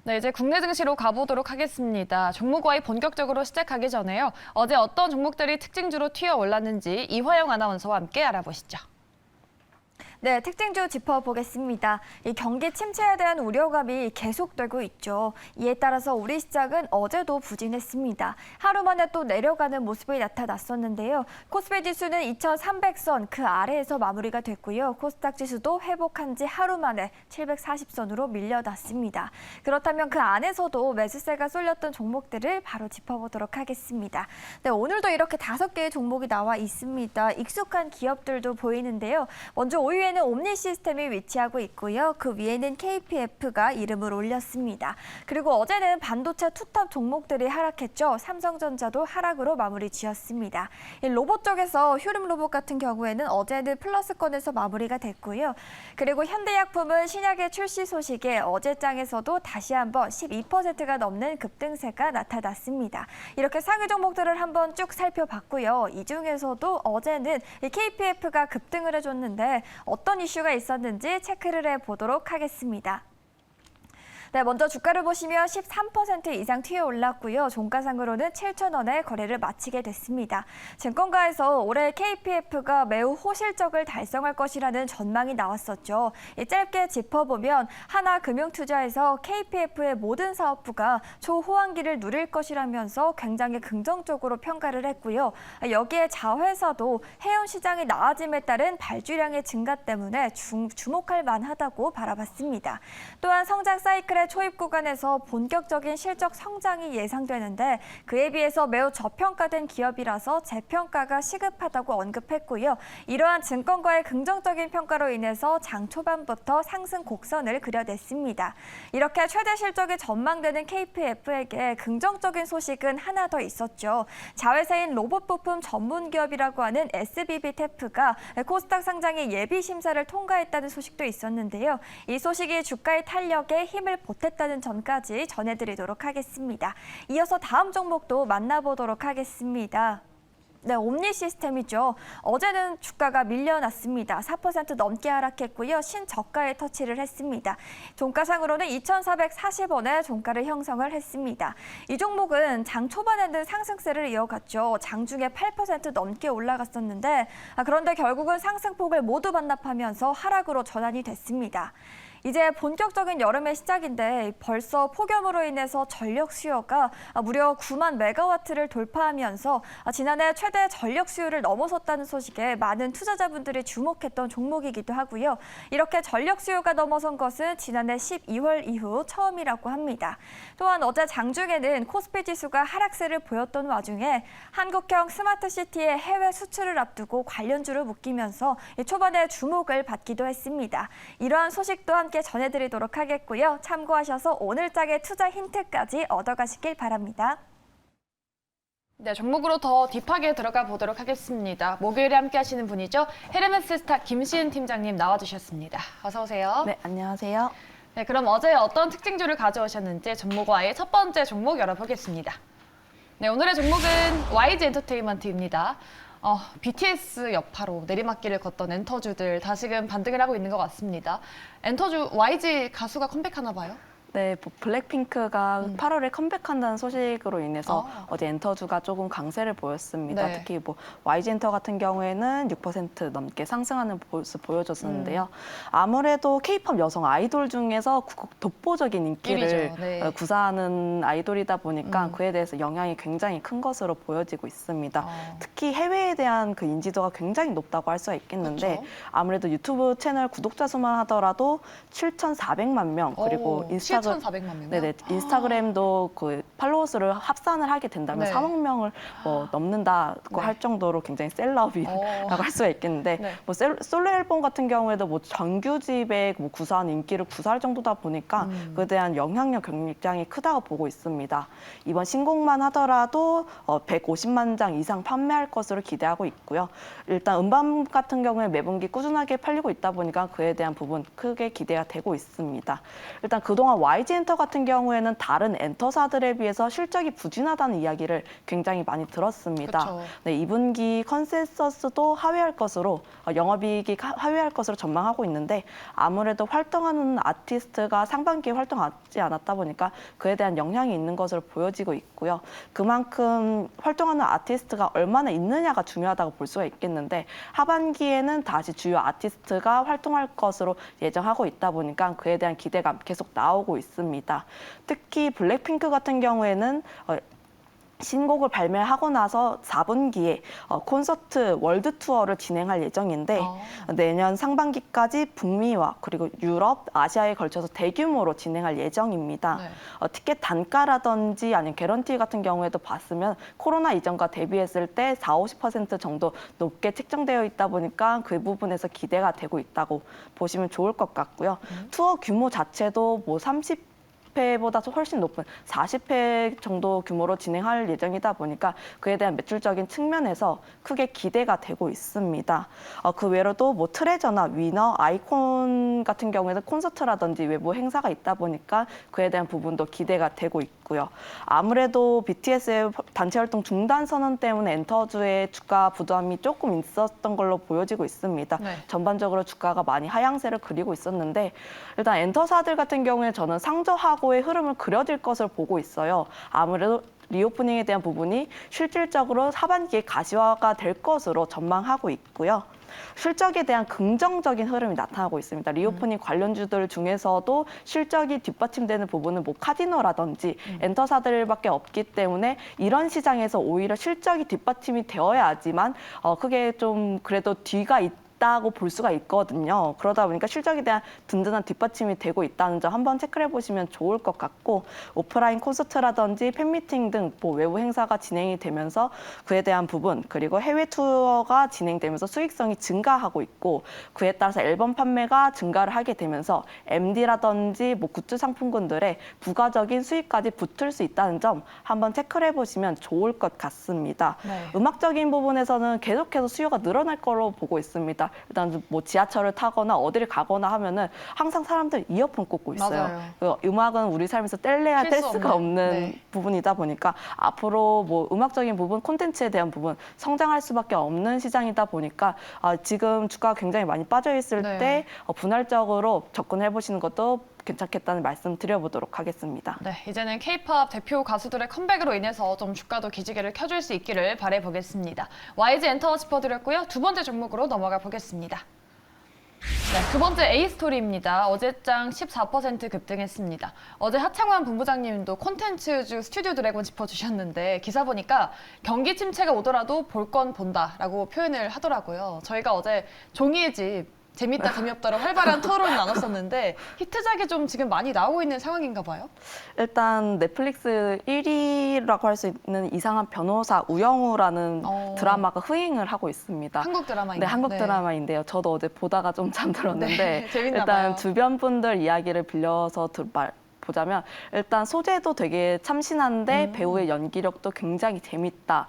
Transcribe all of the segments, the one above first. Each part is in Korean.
네, 이제 국내 증시로 가보도록 하겠습니다. 종목와의 본격적으로 시작하기 전에요. 어제 어떤 종목들이 특징주로 튀어 올랐는지 이화영 아나운서와 함께 알아보시죠. 네, 특징주 짚어보겠습니다. 이 경기 침체에 대한 우려감이 계속되고 있죠. 이에 따라서 우리 시장은 어제도 부진했습니다. 하루 만에 또 내려가는 모습이 나타났었는데요. 코스피 지수는 2,300선 그 아래에서 마무리가 됐고요. 코스닥 지수도 회복한 지 하루 만에 740선으로 밀려났습니다. 그렇다면 그 안에서도 매수세가 쏠렸던 종목들을 바로 짚어보도록 하겠습니다. 네, 오늘도 이렇게 5개의 종목이 나와 있습니다. 익숙한 기업들도 보이는데요. 먼저 5위에는 옴니 시스템이 위치하고 있고요. 그 위에는 KPF가 이름을 올렸습니다. 그리고 어제는 반도체 투탑 종목들이 하락했죠. 삼성전자도 하락으로 마무리 지었습니다. 이 로봇 쪽에서 휴림 로봇 같은 경우에는 어제는 플러스권에서 마무리가 됐고요. 그리고 현대약품은 신약의 출시 소식에 어제장에서도 다시 한번 12%가 넘는 급등세가 나타났습니다. 이렇게 상위 종목들을 한번 쭉 살펴봤고요. 이 중에서도 어제는 이 KPF가 급등을 해줬는데 어떤 이슈가 있었는지 체크를 해보도록 하겠습니다. 네, 먼저 주가를 보시면 13% 이상 튀어 올랐고요. 종가상으로는 7,000원에 거래를 마치게 됐습니다. 증권가에서 올해 KPF가 매우 호실적을 달성할 것이라는 전망이 나왔었죠. 짧게 짚어보면 하나금융투자에서 KPF의 모든 사업부가 초호황기를 누릴 것이라면서 굉장히 긍정적으로 평가를 했고요. 여기에 자회사도 해운 시장이 나아짐에 따른 발주량의 증가 때문에 주목할 만하다고 바라봤습니다. 또한 성장 사이클의 초입 구간에서 본격적인 실적 성장이 예상되는데 그에 비해서 매우 저평가된 기업이라서 재평가가 시급하다고 언급했고요. 이러한 증권가의 긍정적인 평가로 인해서 장 초반부터 상승 곡선을 그려냈습니다. 이렇게 최대 실적이 전망되는 KPF에게 긍정적인 소식은 하나 더 있었죠. 자회사인 로봇 부품 전문 기업이라고 하는 SBB테프가 코스닥 상장의 예비 심사를 통과했다는 소식도 있었는데요. 이 소식이 주가의 탄력에 힘을 보탰다는 점까지 전해드리도록 하겠습니다. 이어서 다음 종목도 만나보도록 하겠습니다. 네, 옴니 시스템이죠. 어제는 주가가 밀려났습니다. 4% 넘게 하락했고요. 신저가에 터치를 했습니다. 종가상으로는 2,440원에 종가를 형성을 했습니다. 이 종목은 장 초반에는 상승세를 이어갔죠. 장중에 8% 넘게 올라갔었는데 그런데 결국은 상승폭을 모두 반납하면서 하락으로 전환이 됐습니다. 이제 본격적인 여름의 시작인데 벌써 폭염으로 인해서 전력 수요가 무려 9만 메가와트를 돌파하면서 지난해 최대 전력 수요를 넘어섰다는 소식에 많은 투자자분들이 주목했던 종목이기도 하고요. 이렇게 전력 수요가 넘어선 것은 지난해 12월 이후 처음이라고 합니다. 또한 어제 장중에는 코스피 지수가 하락세를 보였던 와중에 한국형 스마트시티의 해외 수출을 앞두고 관련주를 묶이면서 초반에 주목을 받기도 했습니다. 이러한 소식도 함께 전해드리도록 하겠고요. 참고하셔서 오늘장의 투자 힌트까지 얻어가시길 바랍니다. 네, 종목으로 더 딥하게 들어가 보도록 하겠습니다. 목요일에 함께 하시는 분이죠. 헤르메스 스타 김시은 팀장님 나와주셨습니다. 어서 오세요. 네, 안녕하세요. 네, 그럼 어제 어떤 특징주를 가져오셨는지 종목과의 첫 번째 종목 열어보겠습니다. 네, 오늘의 종목은 YG 엔터테인먼트입니다. BTS 여파로 내리막길을 걷던 엔터주들 다시금 반등을 하고 있는 것 같습니다. 엔터주 YG 가수가 컴백하나 봐요? 네, 블랙핑크가 8월에 컴백한다는 소식으로 인해서 어제 엔터주가 조금 강세를 보였습니다. 네. 특히 YG 엔터 같은 경우에는 6% 넘게 상승하는 모습 보여줬었는데요. 아무래도 K-팝 여성 아이돌 중에서 독보적인 인기를 네. 구사하는 아이돌이다 보니까 그에 대해서 영향이 굉장히 큰 것으로 보여지고 있습니다. 특히 해외에 대한 그 인지도가 굉장히 높다고 할 수가 있겠는데 그렇죠. 아무래도 유튜브 채널 구독자 수만 하더라도 7,400만 명 그리고 7,400만 명이요? 네네, 인스타그램도 그 팔로워 수를 합산을 하게 된다면 네. 3억 명을 넘는다고 할 정도로 굉장히 셀럽이라고 할 수가 있겠는데 네. 솔로 앨범 같은 경우에도 정규집에 구사한 인기를 구사할 정도다 보니까 그에 대한 영향력 굉장히 크다고 보고 있습니다. 이번 신곡만 하더라도 150만 장 이상 판매할 것으로 기대하고 있고요. 일단 음반 같은 경우에 매분기 꾸준하게 팔리고 있다 보니까 그에 대한 부분 크게 기대가 되고 있습니다. 일단 그동안 YG 엔터 같은 경우에는 다른 엔터사들에 비해서 실적이 부진하다는 이야기를 굉장히 많이 들었습니다. 그쵸. 네, 2분기 컨센서스도 하회할 것으로 영업이익이 하회할 것으로 전망하고 있는데 아무래도 활동하는 아티스트가 상반기에 활동하지 않았다 보니까 그에 대한 영향이 있는 것으로 보여지고 있고요. 그만큼 활동하는 아티스트가 얼마나 있느냐가 중요하다고 볼 수가 있겠는데 하반기에는 다시 주요 아티스트가 활동할 것으로 예정하고 있다 보니까 그에 대한 기대감 계속 나오고 있습니다. 특히 블랙핑크 같은 경우에는 신곡을 발매하고 나서 4분기에 콘서트 월드 투어를 진행할 예정인데 내년 상반기까지 북미와 그리고 유럽, 아시아에 걸쳐서 대규모로 진행할 예정입니다. 네. 티켓 단가라든지 아니면 개런티 같은 경우에도 봤으면 코로나 이전과 대비했을 때 40~50% 정도 높게 책정되어 있다 보니까 그 부분에서 기대가 되고 있다고 보시면 좋을 것 같고요. 투어 규모 자체도 뭐 30회보다 훨씬 높은 40회 정도 규모로 진행할 예정이다 보니까 그에 대한 매출적인 측면에서 크게 기대가 되고 있습니다. 그 외로도 뭐 트레저나 위너, 아이콘 같은 경우에는 콘서트라든지 외부 행사가 있다 보니까 그에 대한 부분도 기대가 되고 있고요. 아무래도 BTS의 단체 활동 중단 선언 때문에 엔터주의 주가 부담이 조금 있었던 걸로 보여지고 있습니다. 네. 전반적으로 주가가 많이 하향세를 그리고 있었는데 일단 엔터사들 같은 경우에 저는 상저하고의 흐름을 그려질 것을 보고 있어요. 아무래도 리오프닝에 대한 부분이 실질적으로 하반기에 가시화가 될 것으로 전망하고 있고요. 실적에 대한 긍정적인 흐름이 나타나고 있습니다. 리오프닝 관련주들 중에서도 실적이 뒷받침되는 부분은 뭐 카지노라든지 엔터사들밖에 없기 때문에 이런 시장에서 오히려 실적이 뒷받침이 되어야지만 크게 좀 그래도 뒤가 있다고 볼 수가 있거든요. 그러다 보니까 실적에 대한 든든한 뒷받침이 되고 있다는 점 한번 체크를 해보시면 좋을 것 같고 오프라인 콘서트라든지 팬미팅 등 뭐 외부 행사가 진행이 되면서 그에 대한 부분 그리고 해외 투어가 진행되면서 수익성이 증가하고 있고 그에 따라서 앨범 판매가 증가를 하게 되면서 MD라든지 뭐 굿즈 상품군들의 부가적인 수익까지 붙을 수 있다는 점 한번 체크를 해보시면 좋을 것 같습니다. 네. 음악적인 부분에서는 계속해서 수요가 늘어날 거로 보고 있습니다. 일단 뭐 지하철을 타거나 어디를 가거나 하면은 항상 사람들 이어폰 꽂고 있어요. 맞아요. 그 음악은 우리 삶에서 뗄래야 뗄 필수 수가 없는, 없는 네. 부분이다 보니까 앞으로 뭐 음악적인 부분, 콘텐츠에 대한 부분 성장할 수밖에 없는 시장이다 보니까 지금 주가가 굉장히 많이 빠져 있을 네. 때 분할적으로 접근해 보시는 것도 괜찮겠다는 말씀 드려보도록 하겠습니다. 네, 이제는 K-팝 대표 가수들의 컴백으로 인해서 좀 주가도 기지개를 켜줄 수 있기를 바라보겠습니다. YG 엔터 짚어드렸고요. 두 번째 종목으로 넘어가 보겠습니다. 네, 두 번째 A스토리입니다. 어제장 14% 급등했습니다. 어제 하창환 본부장님도 콘텐츠주 스튜디오 드래곤 짚어주셨는데 기사 보니까 경기 침체가 오더라도 볼 건 본다라고 표현을 하더라고요. 저희가 어제 종이의 집 재밌다 재미없다로 활발한 토론을 나눴었는데 히트작이 좀 지금 많이 나오고 있는 상황인가 봐요. 일단 넷플릭스 1위라고 할 수 있는 이상한 변호사 우영우라는 드라마가 흥행을 하고 있습니다. 한국 드라마인가요? 네, 한국 드라마인데요. 저도 어제 보다가 좀 잠들었는데 네, 재밌나 일단 봐요. 주변 분들 이야기를 빌려서 보자면 일단 소재도 되게 참신한데 배우의 연기력도 굉장히 재밌다.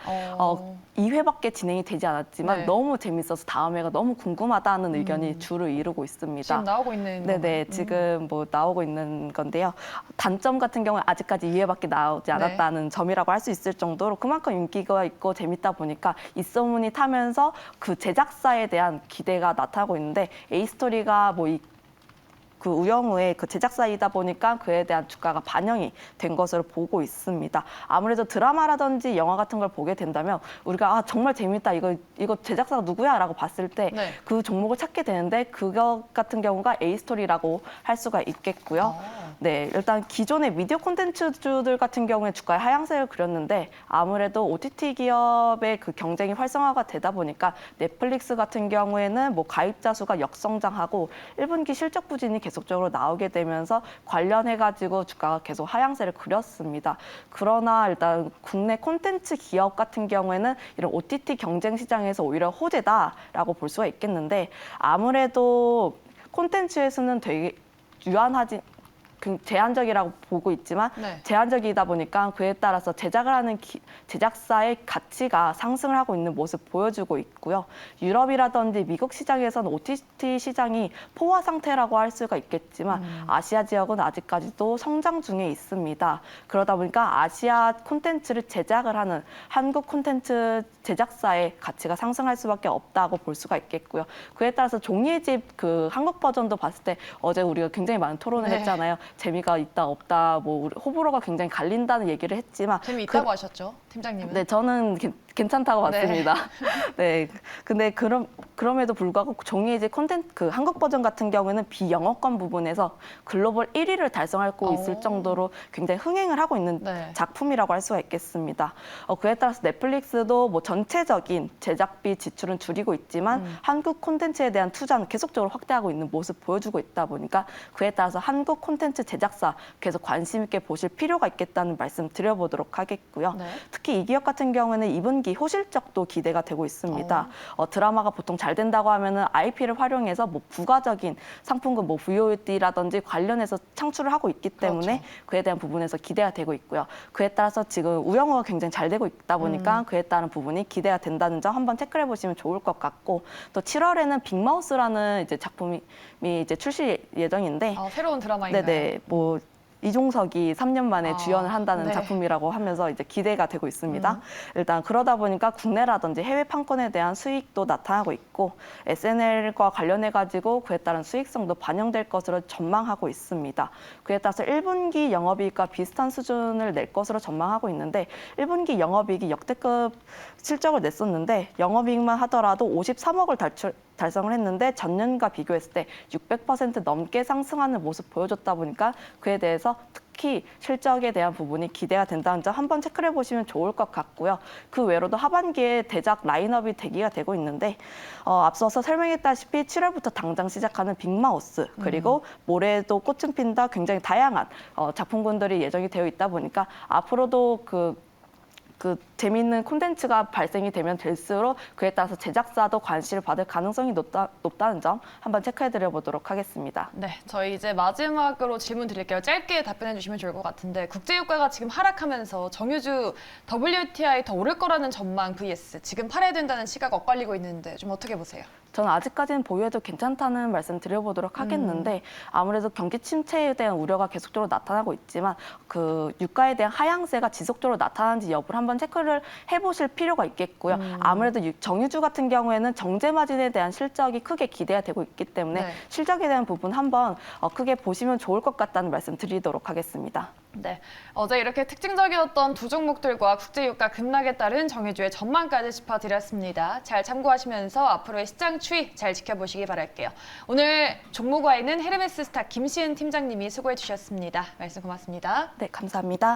2회밖에 진행이 되지 않았지만 네. 너무 재밌어서 다음 회가 너무 궁금하다는 의견이 주를 이루고 있습니다. 지금 나오고 있는 네네, 지금 뭐 나오고 있는 건데요. 단점 같은 경우는 아직까지 2회밖에 나오지 않았다는 점이라고 할 수 있을 정도로 그만큼 인기가 있고 재밌다 보니까 입소문이 타면서 그 제작사에 대한 기대가 나타나고 있는데 A스토리가 뭐 그 우영우의 그 제작사이다 보니까 그에 대한 주가가 반영이 된 것으로 보고 있습니다. 아무래도 드라마라든지 영화 같은 걸 보게 된다면 우리가 정말 재밌다 이거 제작사가 누구야라고 봤을 때 그 종목을 찾게 되는데 그거 같은 경우가 A스토리라고 할 수가 있겠고요. 네, 일단 기존의 미디어 콘텐츠주들 같은 경우에 주가의 하향세를 그렸는데 아무래도 OTT 기업의 그 경쟁이 활성화가 되다 보니까 넷플릭스 같은 경우에는 뭐 가입자 수가 역성장하고 1분기 실적 부진이 계속적으로 나오게 되면서 관련해가지고 주가가 계속 하향세를 그렸습니다. 그러나 일단 국내 콘텐츠 기업 같은 경우에는 이런 OTT 경쟁 시장에서 오히려 호재다라고 볼 수가 있겠는데 아무래도 콘텐츠에서는 되게 유한하지 제한적이라고 보고 있지만 네. 제한적이다 보니까 그에 따라서 제작을 하는 제작사의 가치가 상승을 하고 있는 모습 보여주고 있고요. 유럽이라든지 미국 시장에서는 OTT 시장이 포화 상태라고 할 수가 있겠지만 아시아 지역은 아직까지도 성장 중에 있습니다. 그러다 보니까 아시아 콘텐츠를 제작을 하는 한국 콘텐츠 제작사의 가치가 상승할 수밖에 없다고 볼 수가 있겠고요. 그에 따라서 종이의 집 그 한국 버전도 봤을 때 어제 우리가 굉장히 많은 토론을 네. 했잖아요. 재미가 있다 없다 뭐 우리 호불호가 굉장히 갈린다는 얘기를 했지만 재미있다고 하셨죠, 팀장님은? 네, 저는 괜찮다고 네. 봤습니다. 네. 근데 그럼에도 불구하고 종이의 집 콘텐츠 그 한국 버전 같은 경우에는 비영어권 부분에서 글로벌 1위를 달성하고 있을 오. 정도로 굉장히 흥행을 하고 있는 네. 작품이라고 할 수가 있겠습니다. 그에 따라서 넷플릭스도 뭐 전체적인 제작비 지출은 줄이고 있지만 한국 콘텐츠에 대한 투자는 계속적으로 확대하고 있는 모습 보여주고 있다 보니까 그에 따라서 한국 콘텐츠 제작사 계속 관심 있게 보실 필요가 있겠다는 말씀 드려보도록 하겠고요. 네. 특히 이 기업 같은 경우에는 이번 기 호실적도 기대가 되고 있습니다. 드라마가 보통 잘 된다고 하면은 IP를 활용해서 뭐 부가적인 상품군 뭐 VOD라든지 관련해서 창출을 하고 있기 때문에 그렇죠. 그에 대한 부분에서 기대가 되고 있고요. 그에 따라서 지금 우영우가 굉장히 잘 되고 있다 보니까 그에 따른 부분이 기대가 된다는 점 한번 체크해 보시면 좋을 것 같고 또 7월에는 빅마우스라는 이제 작품이 이제 출시 예정인데 새로운 드라마인가요? 네네 뭐 이종석이 3년 만에 주연을 한다는 네. 작품이라고 하면서 이제 기대가 되고 있습니다. 일단 그러다 보니까 국내라든지 해외 판권에 대한 수익도 나타나고 있고 SNL과 관련해 가지고 그에 따른 수익성도 반영될 것으로 전망하고 있습니다. 그에 따라서 1분기 영업이익과 비슷한 수준을 낼 것으로 전망하고 있는데 1분기 영업이익이 역대급 실적을 냈었는데 영업이익만 하더라도 53억을 달성을 했는데 전년과 비교했을 때 600% 넘게 상승하는 모습 보여줬다 보니까 그에 대해서 특히 실적에 대한 부분이 기대가 된다는 점 한번 체크를 해보시면 좋을 것 같고요. 그 외로도 하반기에 대작 라인업이 대기가 되고 있는데 앞서서 설명했다시피 7월부터 당장 시작하는 빅마우스 그리고 모레도 꽃은 핀다 굉장히 다양한 작품군들이 예정이 되어 있다 보니까 앞으로도 그 재미있는 콘텐츠가 발생이 되면 될수록 그에 따라서 제작사도 관심을 받을 가능성이 높다는 점 한번 체크해드려 보도록 하겠습니다. 네, 저희 이제 마지막으로 질문 드릴게요. 짧게 답변해 주시면 좋을 것 같은데 국제유가가 지금 하락하면서 정유주 WTI 더 오를 거라는 전망 vs 지금 팔아야 된다는 시각 엇갈리고 있는데 좀 어떻게 보세요? 저는 아직까지는 보유해도 괜찮다는 말씀 드려보도록 하겠는데 아무래도 경기 침체에 대한 우려가 계속적으로 나타나고 있지만 그 유가에 대한 하향세가 지속적으로 나타나는지 여부를 한번 체크를 해보실 필요가 있겠고요. 아무래도 정유주 같은 경우에는 정제 마진에 대한 실적이 크게 기대가 되고 있기 때문에 네. 실적에 대한 부분 한번 크게 보시면 좋을 것 같다는 말씀 드리도록 하겠습니다. 네, 어제 이렇게 특징적이었던 두 종목들과 국제유가 급락에 따른 정유주의 전망까지 짚어드렸습니다. 잘 참고하시면서 앞으로의 시장 추이 잘 지켜보시기 바랄게요. 오늘 종목와에는 헤르메스 스타 김시은 팀장님이 수고해 주셨습니다. 말씀 고맙습니다. 네, 감사합니다.